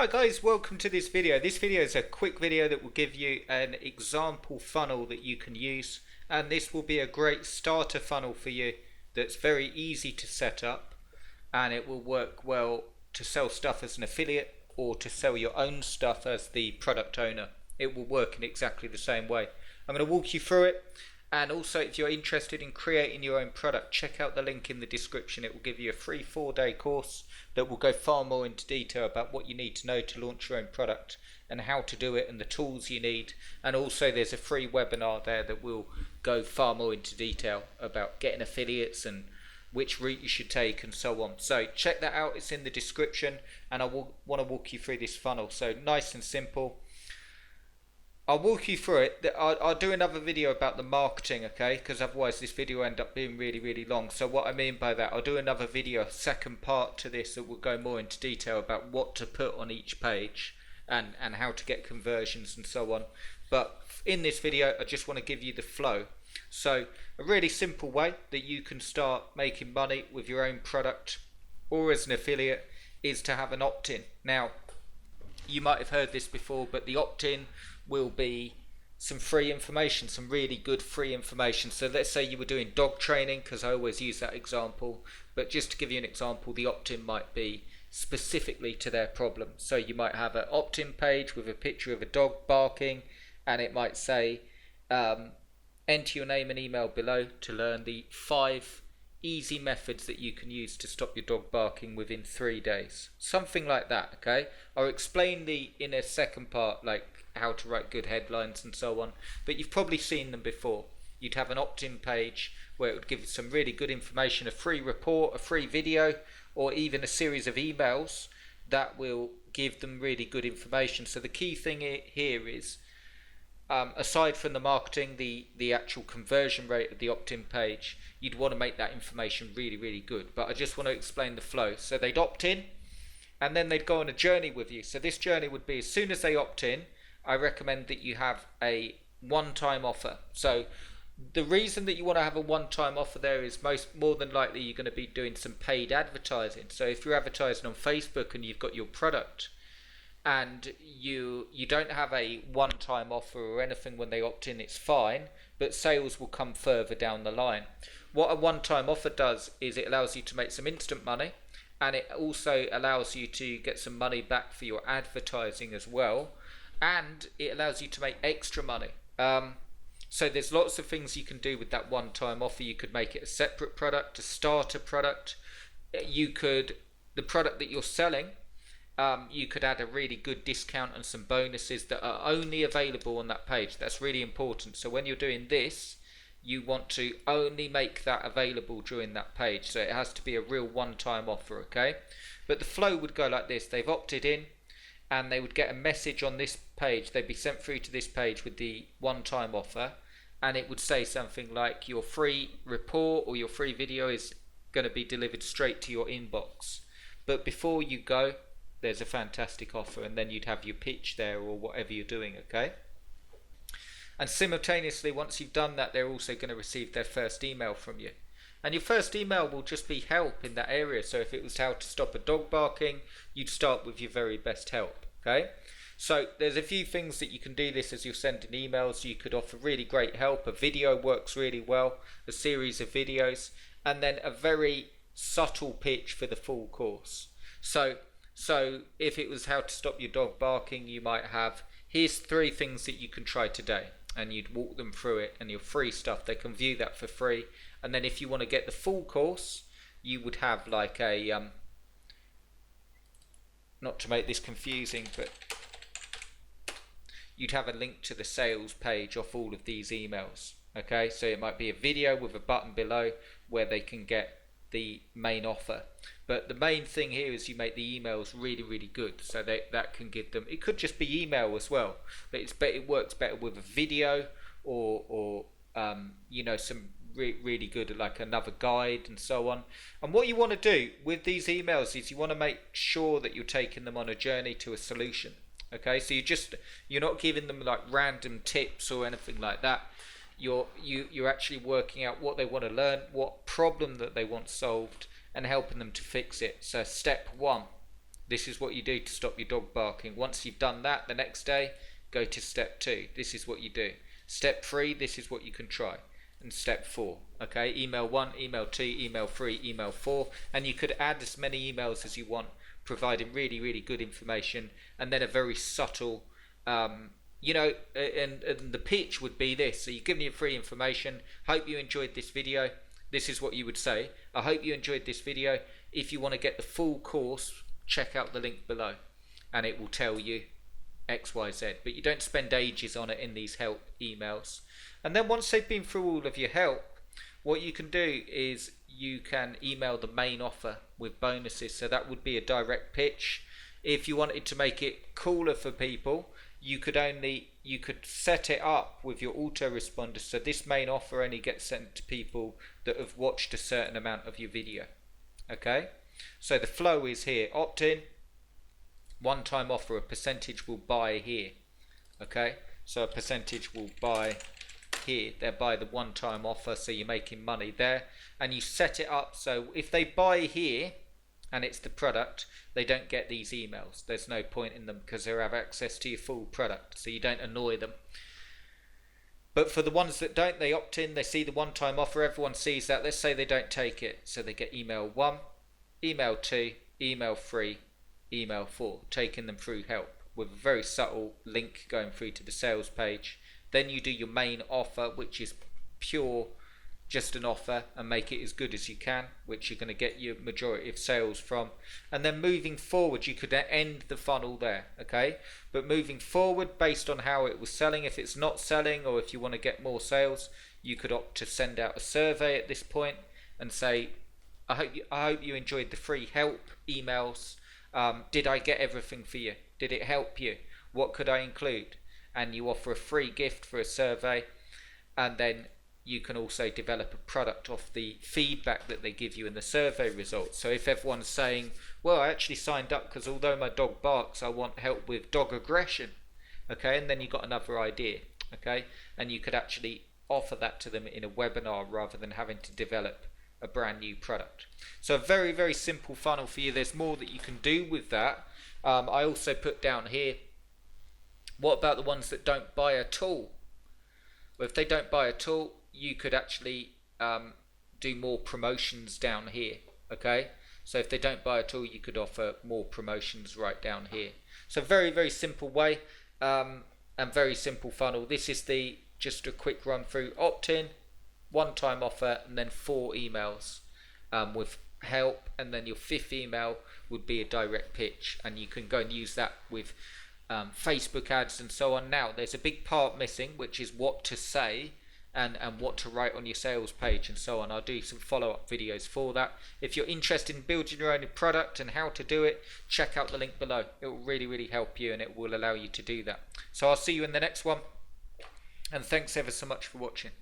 Hi guys, welcome to this video. This video is a quick video that will give you an example funnel that you can use, and this will be a great starter funnel for you that's very easy to set up, and it will work well to sell stuff as an affiliate or to sell your own stuff as the product owner. It will work in exactly the same way. I'm going to walk you through it, and also if you're interested in creating your own product, check out the link in the description. It will give you a free 4-day course that will go far more into detail about what you need to know to launch your own product and how to do it and the tools you need. And also there's a free webinar there that will go far more into detail about getting affiliates and which route you should take and so on. So check that out, it's in the description, and I will want to walk you through this funnel. So nice and simple. I'll walk you through it. I'll do another video about the marketing, okay? Because otherwise this video will end up being really long. So what I mean by that, I'll do another video, second part to this, that will go more into detail about what to put on each page and how to get conversions and so on. But in this video, I just want to give you the flow. So a really simple way that you can start making money with your own product or as an affiliate is to have an opt-in. Now, you might have heard this before, but the opt-in will be some free information, some really good free information. So let's say you were doing dog training, because I always use that example, but just to give you an example, the opt-in might be specifically to their problem. So you might have an opt-in page with a picture of a dog barking, and it might say enter your name and email below to learn the 5 easy methods that you can use to stop your dog barking within 3 days, something like that. Okay, I'll explain in a second part, like how to write good headlines and so on, but you've probably seen them before. You'd have an opt-in page where it would give you some really good information, a free report, a free video, or even a series of emails that will give them really good information. So the key thing here is, aside from the marketing, the actual conversion rate of the opt-in page, you'd want to make that information really good. But I just want to explain the flow. So they'd opt in, and then they'd go on a journey with you. So this journey would be, as soon as they opt in, I recommend that you have a one-time offer. So the reason that you want to have a one-time offer there is more than likely you're going to be doing some paid advertising. So if you're advertising on Facebook and you've got your product and you don't have a one-time offer or anything when they opt in, it's fine, but sales will come further down the line. What a one-time offer does is it allows you to make some instant money, and it also allows you to get some money back for your advertising as well, and it allows you to make extra money. So there's lots of things you can do with that one-time offer. You could make it a separate product, a starter product. The product that you're selling, you could add a really good discount and some bonuses that are only available on that page. That's really important. So when you're doing this, you want to only make that available during that page. So it has to be a real one-time offer, okay? But the flow would go like this. They've opted in, and they would get a message on this page. They'd be sent through to this page with the one-time offer, and it would say something like your free report or your free video is going to be delivered straight to your inbox. But before you go, there's a fantastic offer, and then you'd have your pitch there or whatever you're doing, okay? And simultaneously, once you've done that, they're also going to receive their first email from you. And your first email will just be help in that area. So if it was how to stop a dog barking, you'd start with your very best help, okay? So there's a few things that you can do this as you're sending emails. You could offer really great help. A video works really well, a series of videos, and then a very subtle pitch for the full course. So if it was how to stop your dog barking, you might have, here's 3 things that you can try today, and you'd walk them through it, and your free stuff, they can view that for free. And then if you want to get the full course, you would have like a, not to make this confusing, but you'd have a link to the sales page off all of these emails, okay? So it might be a video with a button below where they can get the main offer. But the main thing here is you make the emails really good, so that can give them, it could just be email as well, but it works better with a video or you know, some really good, like another guide and so on. And what you want to do with these emails is you want to make sure that you're taking them on a journey to a solution, okay? So you're not giving them like random tips or anything like that. You're actually working out what they want to learn, what problem that they want solved, and helping them to fix it. So step 1, This is what you do to stop your dog barking. Once you've done that, the next day, go to step 2. This is what you do. Step 3, this is what you can try. And step 4, okay? Email 1, email 2, email 3, email 4. And you could add as many emails as you want, providing really, really good information. And then a very subtle, and the pitch would be this. So you're giving you free information. Hope you enjoyed this video. This is what you would say. I hope you enjoyed this video. If you want to get the full course, check out the link below and it will tell you XYZ, but you don't spend ages on it in these help emails. And then once they've been through all of your help, what you can do is you can email the main offer with bonuses. So that would be a direct pitch. If you wanted to make it cooler for people, you could set it up with your autoresponder, so this main offer only gets sent to people that have watched a certain amount of your video. Okay, so the flow is here: opt-in, one-time offer, a percentage will buy here. Okay, so a percentage will buy here. They'll buy the one-time offer, so you're making money there. And you set it up so if they buy here and it's the product, they don't get these emails. There's no point in them because they have access to your full product, so you don't annoy them. But for the ones that don't, they opt in, they see the one-time offer, everyone sees that. Let's say they don't take it, so they get email 1, email 2, email 3, email 4, taking them through help with a very subtle link going through to the sales page. Then you do your main offer, which is pure just an offer, and make it as good as you can, which you're going to get your majority of sales from. And then moving forward, you could end the funnel there, okay? But moving forward, based on how it was selling, if it's not selling or if you want to get more sales, you could opt to send out a survey at this point and say, I hope you enjoyed the free help emails. Did I get everything for you? Did it help you? What could I include? And you offer a free gift for a survey, and then you can also develop a product off the feedback that they give you in the survey results. So if everyone's saying, well, I actually signed up because although my dog barks, I want help with dog aggression, okay, and then you got another idea, okay, and you could actually offer that to them in a webinar rather than having to develop a brand new product. So a very, very simple funnel for you. There's more that you can do with that. I also put down here, what about the ones that don't buy at all? Well, if they don't buy at all, you could actually do more promotions down here, okay? So if they don't buy at all, you could offer more promotions right down here. So very, very simple way and very simple funnel. This is just a quick run through: opt-in, one-time offer, and then 4 emails with help, and then your 5th email would be a direct pitch, and you can go and use that with Facebook ads and so on. Now there's a big part missing, which is what to say and what to write on your sales page and so on. I'll do some follow-up videos for that. If you're interested in building your own product and how to do it, check out the link below. It will really, really help you, and it will allow you to do that. So I'll see you in the next one, and thanks ever so much for watching.